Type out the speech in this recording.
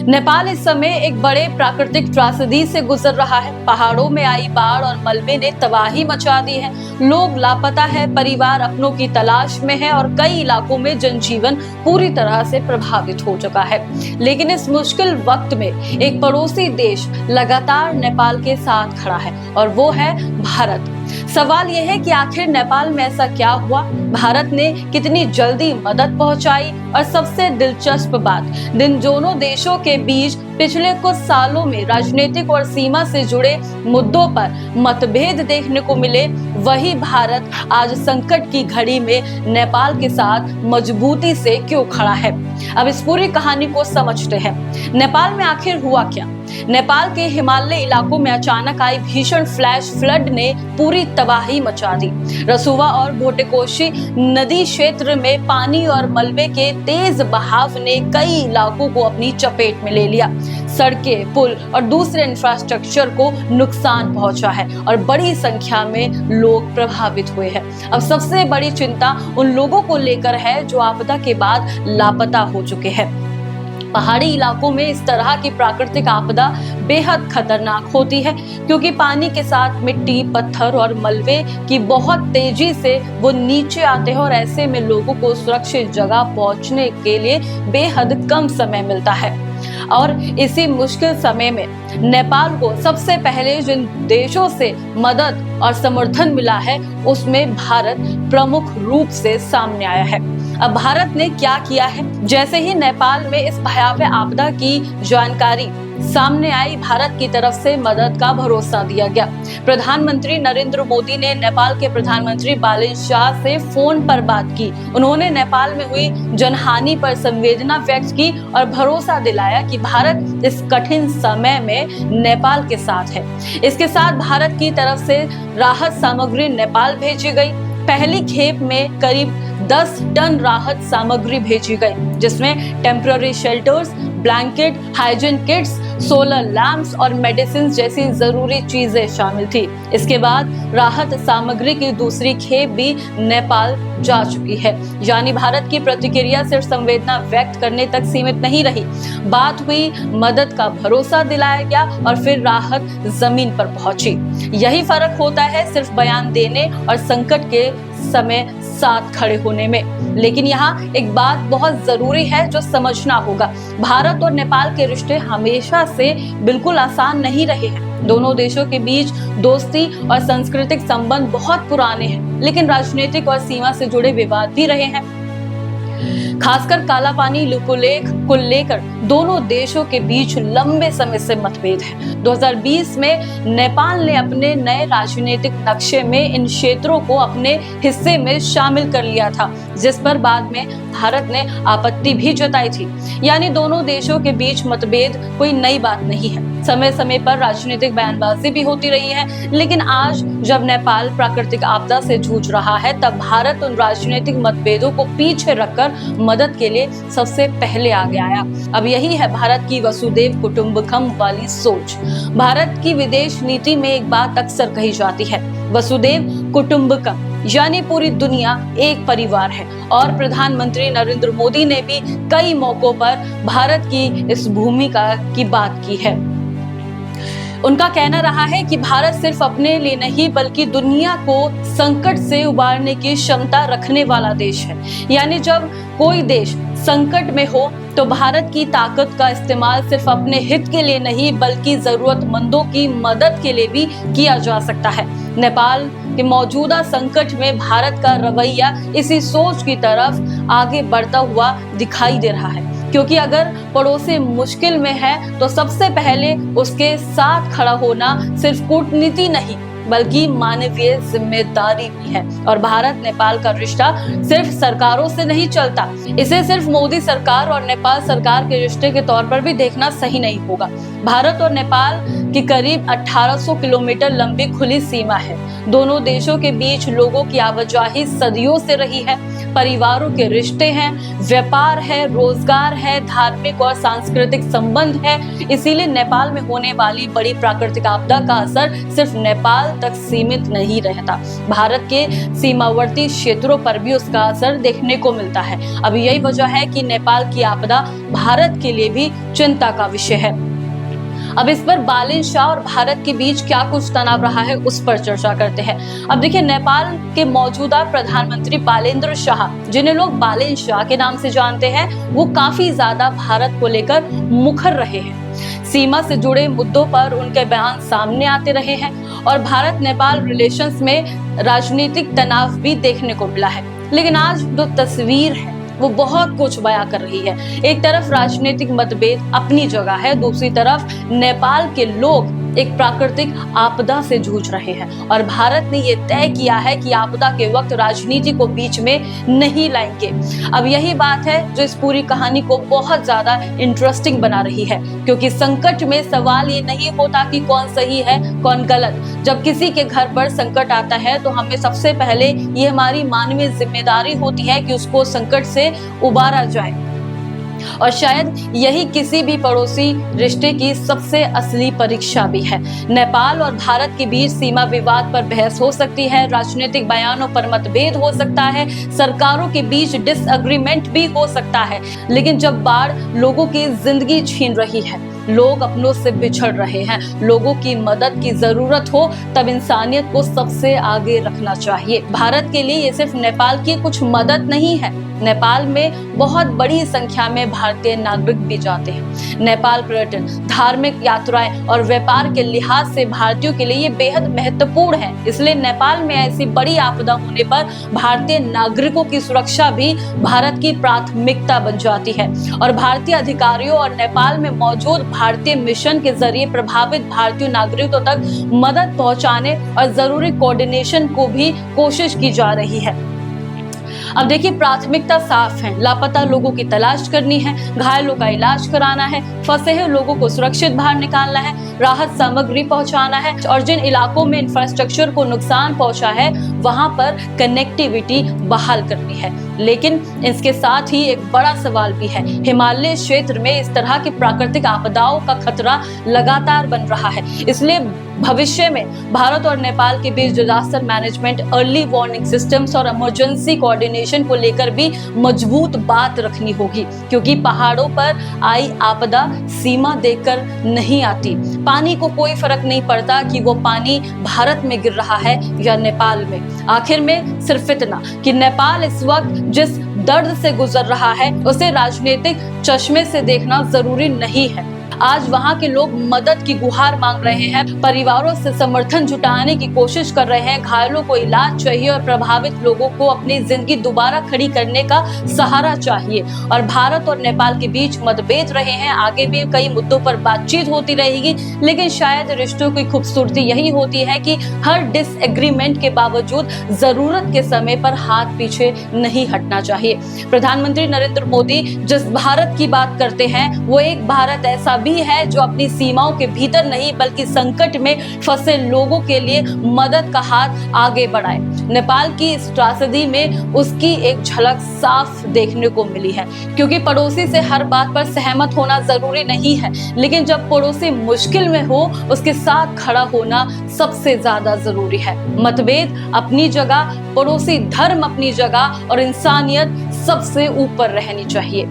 नेपाल इस समय एक बड़े प्राकृतिक त्रासदी से गुजर रहा है। पहाड़ों में आई बाढ़ और मलबे ने तबाही मचा दी है। लोग लापता है, परिवार अपनों की तलाश में है और कई इलाकों में जनजीवन पूरी तरह से प्रभावित हो चुका है। लेकिन इस मुश्किल वक्त में एक पड़ोसी देश लगातार नेपाल के साथ खड़ा है और वो है भारत। सवाल यह है कि आखिर नेपाल में ऐसा क्या हुआ, भारत ने कितनी जल्दी मदद पहुंचाई और सबसे दिलचस्प बात, दिन दोनों देशों के बीच पिछले कुछ सालों में राजनीतिक और सीमा से जुड़े मुद्दों पर मतभेद देखने को मिले, वही भारत आज संकट की घड़ी में नेपाल के साथ मजबूती से क्यों खड़ा है। अब इस पूरी कहानी को समझते हैं। नेपाल में आखिर हुआ क्या। नेपाल के हिमालय इलाकों में अचानक आई भीषण फ्लैश फ्लड ने पूरी तबाही मचा दी। रसुवा और भोटेकोशी नदी क्षेत्र में पानी और मलबे के तेज बहाव ने कई इलाकों को अपनी चपेट में ले लिया। सड़कें, पुल और दूसरे इंफ्रास्ट्रक्चर को नुकसान पहुंचा है और बड़ी संख्या में लोग प्रभावित हुए हैं। अब सबसे बड़ी चिंता उन लोगों को लेकर है जो आपदा के बाद लापता हो चुके हैं। पहाड़ी इलाकों में इस तरह की प्राकृतिक आपदा बेहद खतरनाक होती है क्योंकि पानी के साथ मिट्टी, पत्थर और मलबे की बहुत तेजी से वो नीचे आते हैं और ऐसे में लोगों को सुरक्षित जगह पहुंचने के लिए बेहद कम समय मिलता है। और इसी मुश्किल समय में नेपाल को सबसे पहले जिन देशों से मदद और समर्थन मिला है उसमें भारत प्रमुख रूप से सामने आया है। अब भारत ने क्या किया है, जैसे ही नेपाल में इस भयावह आपदा की जानकारी सामने आई, भारत की तरफ से मदद का भरोसा दिया गया। प्रधानमंत्री नरेंद्र मोदी ने नेपाल के प्रधानमंत्री बालेन शाह से फोन पर बात की। उन्होंने नेपाल में हुई जनहानि पर संवेदना व्यक्त की और भरोसा दिलाया कि भारत इस कठिन समय में नेपाल के साथ है। इसके साथ भारत की तरफ से राहत सामग्री नेपाल भेजी गई। पहली खेप में करीब 10 टन राहत सामग्री भेजी गई, जिसमें temporary shelters, blanket, hygiene kits, solar lamps और मेडिसिन जैसी जरूरी चीजें शामिल थी। इसके बाद राहत सामग्री की दूसरी खेप भी नेपाल जा चुकी है। यानी भारत की प्रतिक्रिया सिर्फ संवेदना व्यक्त करने तक सीमित नहीं रही, बात हुई, मदद का भरोसा दिलाया गया और फिर राहत जमीन पर पहुंची। यही फर्क होता है सिर्फ बयान देने और संकट के समय साथ खड़े होने में। लेकिन यहाँ एक बात बहुत जरूरी है जो समझना होगा, भारत और नेपाल के रिश्ते हमेशा से बिल्कुल आसान नहीं रहे हैं। दोनों देशों के बीच दोस्ती और सांस्कृतिक संबंध बहुत पुराने हैं, लेकिन राजनीतिक और सीमा से जुड़े विवाद भी रहे हैं। खासकर काला पानी लुपुलेख को लेकर दोनों देशों के बीच लंबे समय से मतभेद है। 2020 में नेपाल ने अपने नए राजनीतिक नक्शे में इन क्षेत्रों को अपने हिस्से में शामिल कर लिया था, जिस पर बाद में भारत ने आपत्ति भी जताई थी। यानी दोनों देशों के बीच मतभेद कोई नई बात नहीं है। समय समय पर राजनीतिक बयानबाजी भी होती रही है, लेकिन आज जब नेपाल प्राकृतिक आपदा से जूझ रहा है, तब भारत उन राजनीतिक मतभेदों को पीछे रखकर मदद के लिए सबसे पहले आगे आया। अब यही है भारत की वसुदेव कुटुंबकम वाली सोच। भारत की विदेश नीति में एक बात अक्सर कही जाती है, वसुदेव कुटुंबकम, यानी पूरी दुनिया एक परिवार है। और प्रधानमंत्री नरेंद्र मोदी ने भी कई मौकों पर भारत की इस भूमिका की बात की है। उनका कहना रहा है कि भारत सिर्फ अपने लिए नहीं बल्कि दुनिया को संकट से उबारने की क्षमता रखने वाला देश है। यानी जब कोई देश संकट में हो तो भारत की ताकत का इस्तेमाल सिर्फ अपने हित के लिए नहीं बल्कि जरूरतमंदों की मदद के लिए भी किया जा सकता है। नेपाल के मौजूदा संकट में भारत का रवैया इसी सोच की तरफ आगे बढ़ता हुआ दिखाई दे रहा है, क्योंकि अगर पड़ोसी मुश्किल में है तो सबसे पहले उसके साथ खड़ा होना सिर्फ कूटनीति नहीं बल्कि मानवीय जिम्मेदारी भी है। और भारत नेपाल का रिश्ता सिर्फ सरकारों से नहीं चलता, इसे सिर्फ मोदी सरकार और नेपाल सरकार के रिश्ते के तौर पर भी देखना सही नहीं होगा। भारत और नेपाल की करीब 1800 किलोमीटर लंबी खुली सीमा है। दोनों देशों के बीच लोगों की आवाजाही सदियों से रही है। परिवारों के रिश्ते हैं, व्यापार है, रोजगार है, धार्मिक और सांस्कृतिक संबंध है। इसीलिए नेपाल में होने वाली बड़ी प्राकृतिक आपदा का असर सिर्फ नेपाल तक सीमित नहीं रहता, भारत के सीमावर्ती क्षेत्रों पर भी उसका असर देखने को मिलता है। अब यही वजह है कि नेपाल की आपदा भारत के लिए भी चिंता का विषय है। अब इस पर बालेन शाह और भारत के बीच क्या कुछ तनाव रहा है, उस पर चर्चा करते हैं। अब देखिए, नेपाल के मौजूदा प्रधानमंत्री बालेन्द्र शाह, जिन्हें लोग बालेन शाह के नाम से जानते हैं, वो काफी ज्यादा भारत को लेकर मुखर रहे हैं। सीमा से जुड़े मुद्दों पर उनके बयान सामने आते रहे हैं और भारत नेपाल रिलेशंस में राजनीतिक तनाव भी देखने को मिला है। लेकिन आज जो तस्वीर है वो बहुत कुछ बयां कर रही है। एक तरफ राजनीतिक मतभेद अपनी जगह है, दूसरी तरफ नेपाल के लोग एक प्राकृतिक आपदा से जूझ रहे हैं और भारत ने ये तय किया है कि आपदा के वक्त राजनीति को बीच में नहीं लाएंगे। अब यही बात है जो इस पूरी कहानी को बहुत ज्यादा इंटरेस्टिंग बना रही है, क्योंकि संकट में सवाल ये नहीं होता कि कौन सही है कौन गलत। जब किसी के घर पर संकट आता है तो हमें सबसे पहले ये हमारी मानवीय जिम्मेदारी होती है कि उसको संकट से उबारा जाए, और शायद यही किसी भी पड़ोसी रिश्ते की सबसे असली परीक्षा भी है। नेपाल और भारत के बीच सीमा विवाद पर बहस हो सकती है, राजनीतिक बयानों पर मतभेद हो सकता है, सरकारों के बीच डिसएग्रीमेंट भी हो सकता है, लेकिन जब बाढ़ लोगों की जिंदगी छीन रही है, लोग अपनों से बिछड़ रहे हैं, लोगों की मदद की जरूरत हो, तब इंसानियत को सबसे आगे रखना चाहिए। भारत के लिए ये सिर्फ नेपाल की कुछ मदद नहीं है, नेपाल में बहुत बड़ी संख्या में भारतीय नागरिक भी जाते हैं। नेपाल पर्यटन, धार्मिक यात्राएं और व्यापार के लिहाज से भारतीयों के लिए ये बेहद महत्वपूर्ण है। इसलिए नेपाल में ऐसी बड़ी आपदा होने पर भारतीय नागरिकों की सुरक्षा भी भारत की प्राथमिकता बन जाती है और भारतीय अधिकारियों और नेपाल में मौजूद भारतीय मिशन के जरिए प्रभावित भारतीय नागरिकों तक मदद पहुंचाने और जरूरी कोऑर्डिनेशन को भी कोशिश की जा रही है। अब देखिए, प्राथमिकता साफ है, लापता लोगों की तलाश करनी है, घायलों का इलाज कराना है, फंसे हुए लोगों को सुरक्षित बाहर निकालना है, राहत सामग्री पहुंचाना है और जिन इलाकों में इंफ्रास्ट्रक्चर को नुकसान पहुंचा है वहां पर कनेक्टिविटी बहाल करनी है। लेकिन इसके साथ ही एक बड़ा सवाल भी है, हिमालय क्षेत्र में इस तरह की प्राकृतिक आपदाओं का खतरा लगातार बन रहा है। इसलिए भविष्य में भारत और नेपाल के बीच disaster management, early warning systems और इमरजेंसी कोऑर्डिनेशन को लेकर भी मजबूत बात रखनी होगी, क्योंकि पहाड़ों पर आई आपदा सीमा देखकर नहीं आती। पानी को कोई फर्क नहीं पड़ता कि वो पानी भारत में गिर रहा है या नेपाल में। आखिर में सिर्फ इतना कि नेपाल इस वक्त जिस दर्द से गुजर रहा है उसे राजनीतिक चश्मे से देखना जरूरी नहीं है। आज वहां के लोग मदद की गुहार मांग रहे हैं, परिवारों से समर्थन जुटाने की कोशिश कर रहे हैं, घायलों को इलाज चाहिए और प्रभावित लोगों को अपनी जिंदगी दोबारा खड़ी करने का सहारा चाहिए। और भारत और नेपाल के बीच मतभेद रहे हैं, आगे भी कई मुद्दों पर बातचीत होती रहेगी, लेकिन शायद रिश्तों की खूबसूरती यही होती है कि हर डिसएग्रीमेंट के बावजूद जरूरत के समय पर हाथ पीछे नहीं हटना चाहिए। प्रधानमंत्री नरेंद्र मोदी जिस भारत की बात करते हैं वो एक भारत ऐसा भी है जो अपनी सीमाओं के भीतर नहीं बल्कि संकट में फंसे लोगों के लिए मदद का हाथ आगे बढ़ाए। नेपाल की इस त्रासदी में उसकी एक झलक साफ देखने को मिली है, क्योंकि पड़ोसी से हर बात पर सहमत होना जरूरी नहीं है, लेकिन जब पड़ोसी मुश्किल में हो उसके साथ खड़ा होना सबसे ज्यादा जरूरी है। मतभेद अपनी जगह, पड़ोसी धर्म अपनी जगह और इंसानियत सबसे ऊपर रहनी चाहिए।